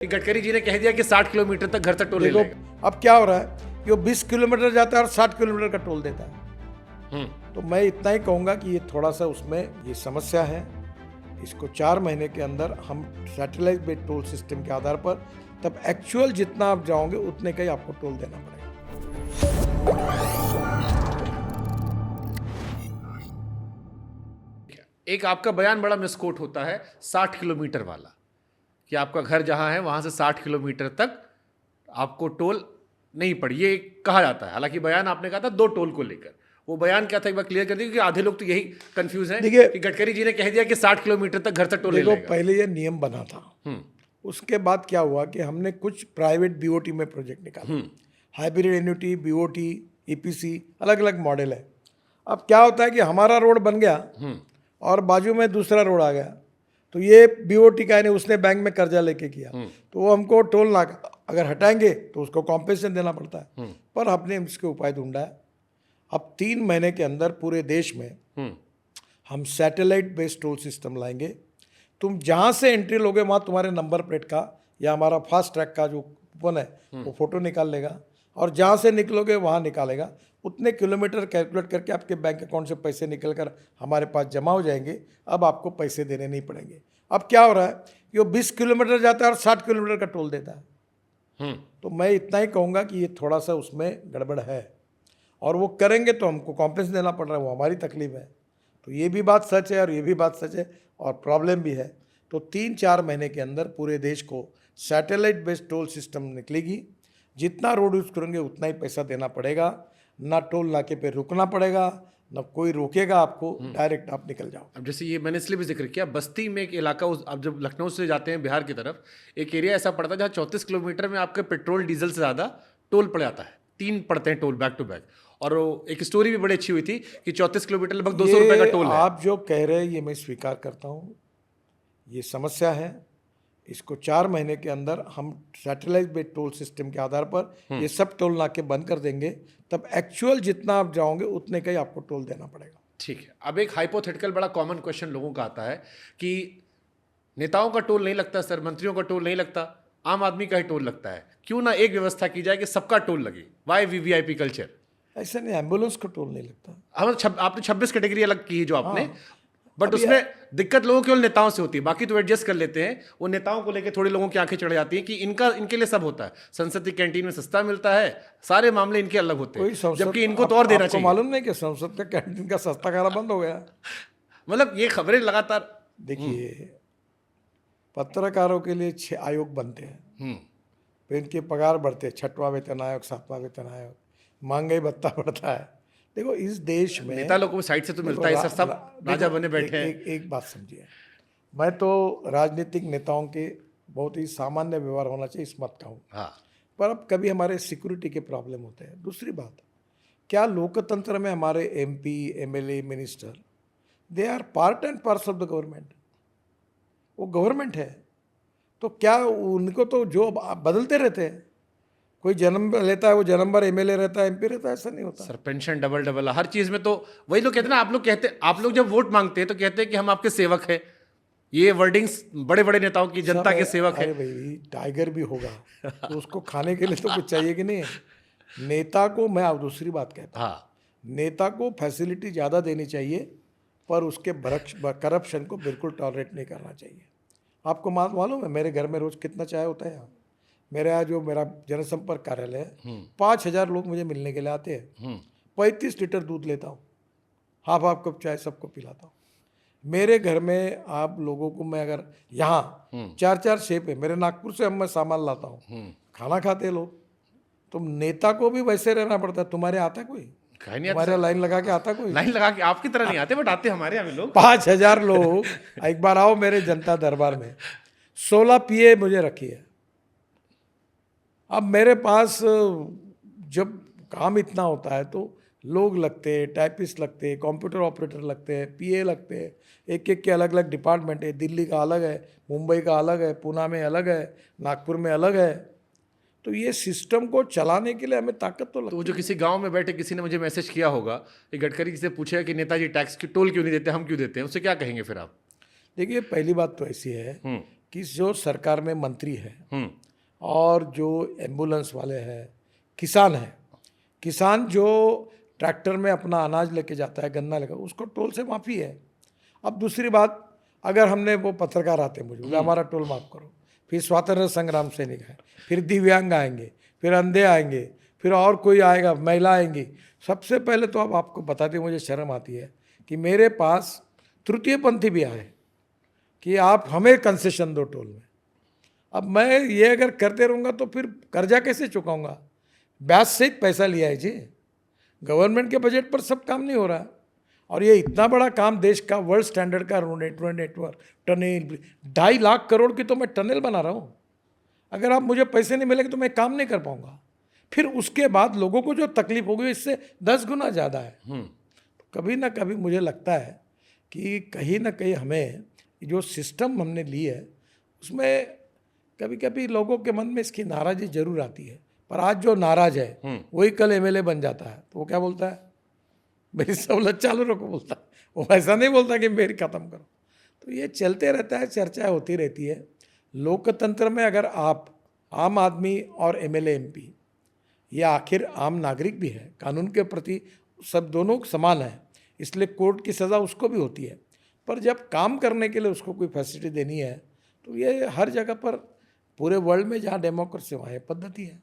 गडकरी जी ने कह दिया कि 60 किलोमीटर तक घर तक टोल ले देखो लेगा। अब क्या हो रहा है कि वो 20 किलोमीटर जाता है और 60 किलोमीटर का टोल देता है। तो मैं इतना ही कहूँगा कि ये थोड़ा सा उसमें ये समस्या है। इसको 4 महीने के अंदर हम सैटेलाइट बेस्ड टोल सिस्टम के आधार पर तब एक्चुअल जितना आप जाओगे उतने का ही आपको टोल देना पड़ेगा। एक आपका बयान बड़ा मिसकोट होता है 60 किलोमीटर वाला, कि आपका घर जहां है वहां से 60 किलोमीटर तक आपको टोल नहीं पड़ी, ये कहा जाता है। हालांकि बयान आपने कहा था 2 टोल को लेकर। वो बयान क्या था, एक बार क्लियर कर दीजिए, क्योंकि आधे लोग तो यही कंफ्यूज हैं देखिए, कि गडकरी जी ने कह दिया कि 60 किलोमीटर तक घर तक टोल ले देखो लेगा। पहले ये नियम बना था, उसके बाद क्या हुआ कि हमने कुछ प्राइवेट बीओटी में प्रोजेक्ट निकाले, हाइब्रिड एन्युटी, बीओटी, ईपीसी, अलग अलग मॉडल है। अब क्या होता है कि हमारा रोड बन गया और बाजू में दूसरा रोड आ गया, तो ये बीओटी का नहीं, उसने बैंक में कर्जा लेके किया, तो वो हमको टोल ना अगर हटाएंगे तो उसको कॉम्पेंसेशन देना पड़ता है। पर हमने इसके उपाय ढूंढा है। अब 3 महीने के अंदर पूरे देश में हम सैटेलाइट बेस्ड टोल सिस्टम लाएंगे। तुम जहाँ से एंट्री लोगे वहाँ तुम्हारे नंबर प्लेट का या हमारा फास्ट ट्रैक का जो कूपन है वो फोटो निकाल लेगा, और जहाँ से निकलोगे वहाँ निकालेगा। उतने किलोमीटर कैलकुलेट करके आपके बैंक अकाउंट से पैसे निकल कर हमारे पास जमा हो जाएंगे। अब आपको पैसे देने नहीं पड़ेंगे। अब क्या हो रहा है कि वो 20 किलोमीटर जाता है और 60 किलोमीटर का टोल देता है। तो मैं इतना ही कहूँगा कि ये थोड़ा सा उसमें गड़बड़ है, और वो करेंगे तो हमको कॉम्पेंसेशन देना पड़ रहा है, वो हमारी तकलीफ है। तो ये भी बात सच है और ये भी बात सच है, और प्रॉब्लम भी है। तो 3-4 महीने के अंदर पूरे देश को सैटेलाइट बेस्ड टोल सिस्टम निकलेगी। जितना रोड यूज़ करेंगे उतना ही पैसा देना पड़ेगा, ना टोल नाके पे रुकना पड़ेगा, ना कोई रोकेगा आपको, डायरेक्ट आप निकल जाओ। अब जैसे ये मैंने इसलिए भी जिक्र किया, बस्ती में एक इलाका, उस अब जब लखनऊ से जाते हैं बिहार की तरफ, एक एरिया ऐसा पड़ता है जहाँ 34 किलोमीटर में आपके पेट्रोल डीजल से ज़्यादा टोल पड़ जाता है। 3 पड़ते हैं टोल बैक टू बैक। और वो एक स्टोरी भी बड़ी अच्छी हुई थी कि 34 किलोमीटर लगभग 200 रुपये का टोल है। आप जो कह रहे हैं ये मैं स्वीकार करता हूँ, ये समस्या है। इसको 4 महीने के अंदर हम सैटेलाइट बेस्ड टोल सिस्टम के आधार पर ये सब टोल नाके बंद कर देंगे, तब एक्चुअल जितना आप जाओगे उतने का ही आपको टोल देना पड़ेगा। ठीक है। अब एक हाइपोथेटिकल बड़ा कॉमन क्वेश्चन लोगों का आता है कि नेताओं का टोल नहीं लगता सर, मंत्रियों का टोल नहीं लगता, आम आदमी का ही टोल लगता है, क्यों ना एक व्यवस्था की जाए कि सबका टोल लगे। Why VVIP culture? ऐसा नहीं, एम्बुलेंस को टोल नहीं लगता। आपने 26 कैटेगरी अलग की है जो आपने, बट उसमें दिक्कत लोगों केवल नेताओं से होती है, बाकी तो एडजस्ट कर लेते हैं। वो नेताओं को लेकर थोड़ी लोगों की आंखें चढ़ जाती हैं कि इनके लिए सब होता है, संसद की कैंटीन में सस्ता मिलता है, सारे मामले इनके अलग होते हैं, जबकि इनको तो और देना चाहिए। मालूम नहीं कि संसद का कैंटीन का सस्ता खाना बंद हो गया। मतलब ये खबरें लगातार। देखिए, पत्रकारों के लिए 6 आयोग बनते हैं, फिर इनके पगार बढ़ते हैं, 6वां वेतन आयोग, 7वां वेतन आयोग, महंगाई भत्ता बढ़ता है। देखो इस देश में नेता लोगों को साइड से तो मिलता है, सब राजा बने बैठे हैं। एक बात समझिए, मैं तो राजनीतिक नेताओं के बहुत ही सामान्य व्यवहार होना चाहिए, इस मत कहूँ, पर अब कभी हमारे सिक्योरिटी के प्रॉब्लम होते हैं। दूसरी बात, क्या लोकतंत्र में हमारे MP, MLA, minister, they are part and parcel of the government. वो गवर्नमेंट है, तो क्या उनको तो जो बदलते रहते हैं, कोई जन्म लेता है वो जन्म भर एमएलए रहता है, एमपी रहता है, ऐसा नहीं होता। सर पेंशन डबल हर चीज में, तो वही लोग कहते हैं ना, आप लोग जब वोट मांगते हैं तो कहते हैं कि हम आपके सेवक हैं। ये वर्डिंग्स बड़े बड़े नेताओं की, जनता के सेवक है। भाई टाइगर भी होगा तो उसको खाने के लिए तो कुछ चाहिए कि नहीं। नेता को मैं अब दूसरी बात कहता हूँ, नेता को फैसिलिटी ज़्यादा देनी चाहिए, पर उसके करप्शन को बिल्कुल टॉलरेट नहीं करना चाहिए। आपको मालूम है मेरे घर में रोज कितना चाय होता है? यहाँ मेरे यहाँ जो मेरा जनसंपर्क कार्यालय है, 5000 लोग मुझे मिलने के लिए आते हैं। 35 लीटर दूध लेता हूँ, हाफ कप चाय सबको पिलाता हूँ। मेरे घर में आप लोगों को मैं अगर यहाँ 4-4 शेप है, मेरे नागपुर से मैं सामान लाता हूँ, खाना खाते हैं लोग। तुम नेता को भी वैसे रहना पड़ता है। तुम्हारे आता कोई? तुम्हारे लाइन लगा के आता कोई? लाइन लगा के आपकी तरह नहीं आते, बट आते हमारे यहाँ लोग। 5000 लोग। एक बार आओ मेरे जनता दरबार में, 16 पीए मुझे रखी है। अब मेरे पास जब काम इतना होता है तो लोग लगते हैं, टाइपिस्ट लगते हैं, कंप्यूटर ऑपरेटर लगते हैं, पीए लगते हैं, एक के अलग अलग डिपार्टमेंट है। दिल्ली का अलग है, मुंबई का अलग है, पुणे में अलग है, नागपुर में अलग है। तो ये सिस्टम को चलाने के लिए हमें ताकत तो लगती है। तो जो किसी गांव में बैठे किसी ने मुझे मैसेज किया होगा कि गडकरी से पूछेगा कि नेताजी टैक्स की टोल क्यों नहीं देते, हम क्यों देते हैं, उससे क्या कहेंगे फिर आप? देखिए, पहली बात तो ऐसी है कि जो सरकार में मंत्री है हम्म, और जो एम्बुलेंस वाले हैं, किसान हैं, किसान जो ट्रैक्टर में अपना अनाज लेके जाता है, गन्ना लेकर, उसको टोल से माफ़ी है। अब दूसरी बात, अगर हमने वो पत्रकार आते मुझे बोले हमारा टोल माफ़ करो, फिर स्वातंत्र संग्राम सैनिक है, फिर दिव्यांग आएंगे, फिर अंधे आएंगे, फिर और कोई आएगा, महिला आएंगी। सबसे पहले तो अब आपको बताते मुझे शर्म आती है कि मेरे पास तृतीय पंथी भी आए कि आप हमें कंसेशन दो टोल में। अब मैं ये अगर करते रहूँगा तो फिर कर्जा कैसे चुकाऊंगा? ब्याज सहित पैसा लिया है जी, गवर्नमेंट के बजट पर सब काम नहीं हो रहा। और ये इतना बड़ा काम देश का वर्ल्ड स्टैंडर्ड का नेटवर्क टनल 2.5 लाख करोड़ की तो मैं टनल बना रहा हूँ। अगर आप मुझे पैसे नहीं मिलेंगे तो मैं काम नहीं कर पाऊंगा। फिर उसके बाद लोगों को जो तकलीफ होगी इससे 10 गुना ज़्यादा है। तो कभी ना कभी मुझे लगता है कि कहीं ना कहीं हमें जो सिस्टम हमने ली है उसमें कभी कभी लोगों के मन में इसकी नाराज़गी जरूर आती है। पर आज जो नाराज है वही कल एमएलए बन जाता है, तो वो क्या बोलता है, मेरी सहूलत चालू रखो बोलता है। वो ऐसा नहीं बोलता कि मेरी ख़त्म करो। तो ये चलते रहता है, चर्चा होती रहती है। लोकतंत्र में अगर आप आम आदमी और एमएलए एमपी, ये आखिर आम नागरिक भी है, कानून के प्रति सब दोनों समान है, इसलिए कोर्ट की सज़ा उसको भी होती है। पर जब काम करने के लिए उसको कोई फैसिलिटी देनी है तो ये हर जगह पर पूरे वर्ल्ड में जहाँ डेमोक्रेसी वहाँ ये पद्धति है।